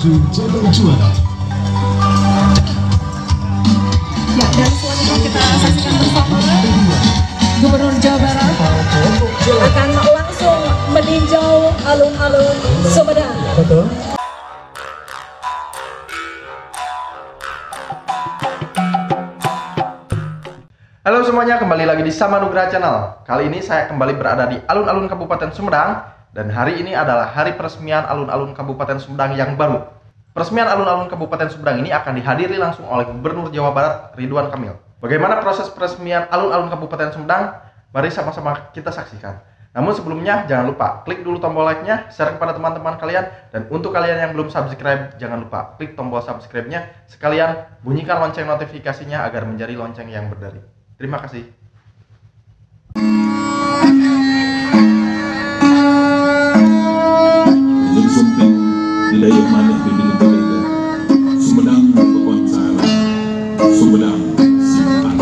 menuju jalur juara. Ya, dan selanjutnya kita saksikan bersama Gubernur Jawa Barat akan langsung meninjau alun-alun Sumedang. Halo semuanya, kembali lagi di Samanugraha Channel. Kali ini saya kembali berada di alun-alun Kabupaten Sumedang. Dan hari ini adalah hari peresmian alun-alun Kabupaten Sumedang yang baru. Peresmian alun-alun Kabupaten Sumedang ini akan dihadiri langsung oleh Gubernur Jawa Barat Ridwan Kamil. Bagaimana proses peresmian alun-alun Kabupaten Sumedang? Mari sama-sama kita saksikan. Namun sebelumnya jangan lupa klik dulu tombol like-nya, share kepada teman-teman kalian, dan untuk kalian yang belum subscribe jangan lupa klik tombol subscribe-nya, sekalian bunyikan lonceng notifikasinya agar menjadi lonceng yang berdari. Terima kasih. Sumping wilayah mana pimpinan berbeda. Sumedang berkonsara, Sumedang simpan.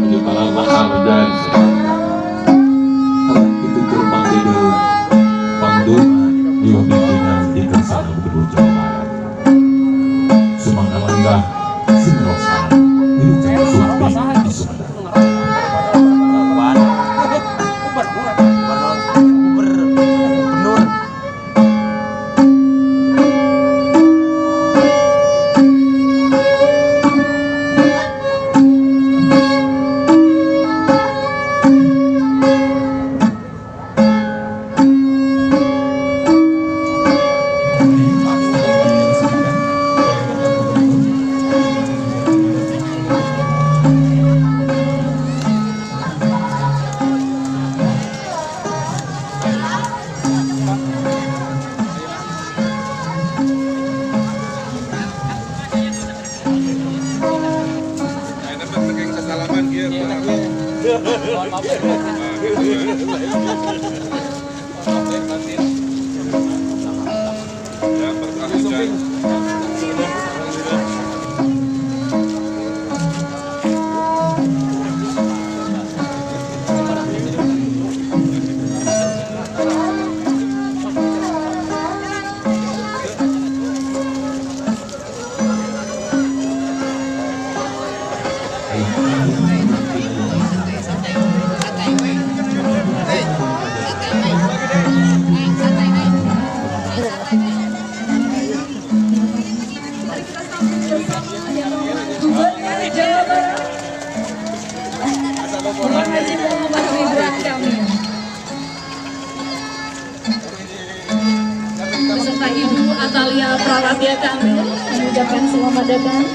Jadi para mahal dari kalau itu terbang di pangduma di pimpinan di Kersana Gubernur Jawa Barat. Sumangga Langga, Sinrosa, ini jadi sumping di Sumedang. Beserta Ibu Atalia Praratia Kamil mengucapkan selamat datang.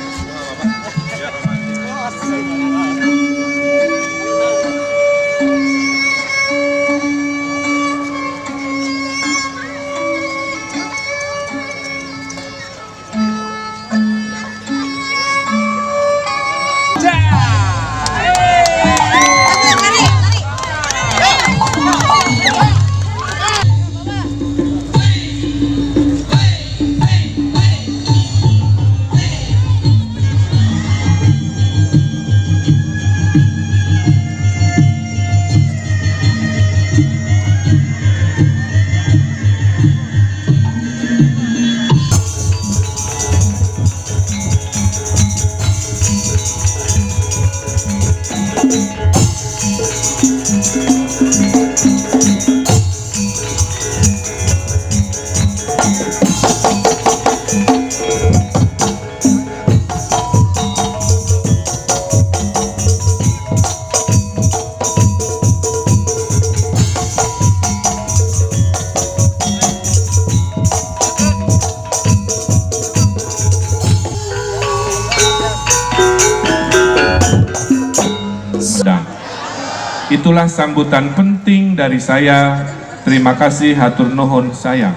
Itulah sambutan penting dari saya. Terima kasih, hatur nuhun sayang.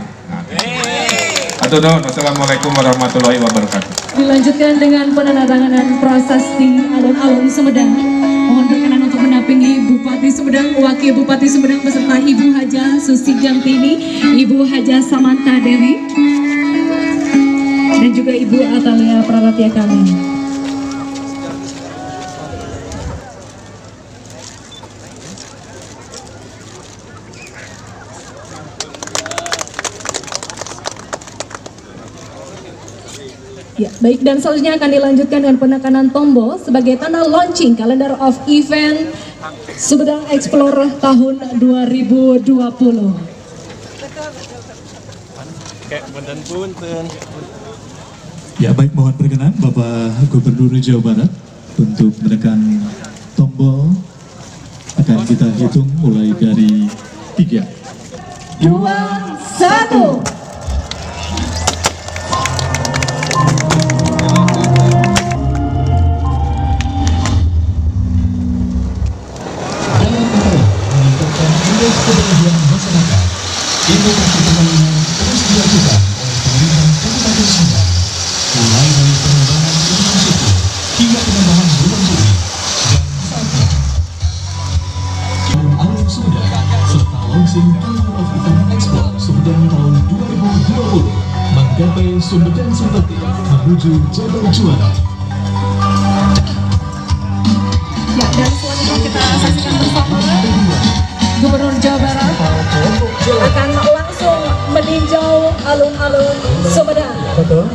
Hatur nuhun. Wassalamualaikum warahmatullahi wabarakatuh. Dilanjutkan dengan penandatanganan prasasti alun-alun Sumedang. Mohon berkenan untuk mendampingi Bupati Sumedang, Wakil Bupati Sumedang beserta Ibu Haja Susi Jantini, Ibu Haja Samanta Dewi, dan juga Ibu Atalia Praratia Kamil. Ya, baik, dan selanjutnya akan dilanjutkan dengan penekanan tombol sebagai tanda launching calendar of event Sumedang Explorer tahun 2020. Ya, baik, mohon perkenan Bapak Gubernur Jawa Barat untuk menekan tombol. Akan kita hitung mulai dari 3, 2, 1. Kebahagiaan masyarakat, inovasi pembangunan terus dilakukan oleh pemerintah Kabupaten Sumedang, mulai dari pengembangan infrastruktur hingga penambahan ruang guru dan saatnya alun-alun Sumedang serta launching calendar of event Expo Sumedang tahun 2020 menggapai Sumedang Simpati menuju Jabal Juara. Ya, dan selanjutnya kita saksikan bersama Gubernur Jawa Barat akan langsung meninjau alun-alun Sumedang. Betul.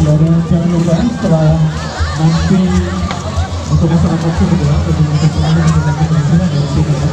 Dan jangan lupa setelah nanti untuk masyarakat Sumedang untuk selalu menggunakan perizinan dari Sumedang.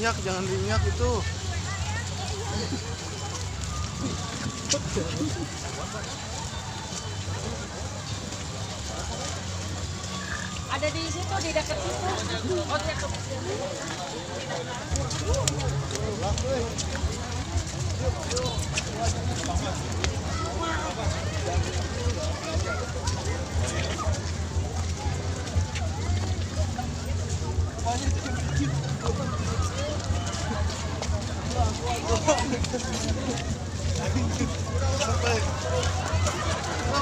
Jangan diinyak itu. Ada di situ, di dekat situ. Oh, dekat.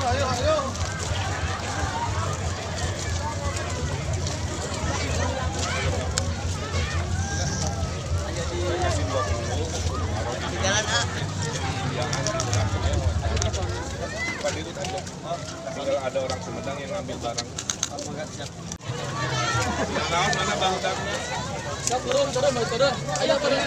Ayo. Tinggal ada orang Sumedang yang ngambil barang. Mana bang udangnya? Turun. Ayo turun.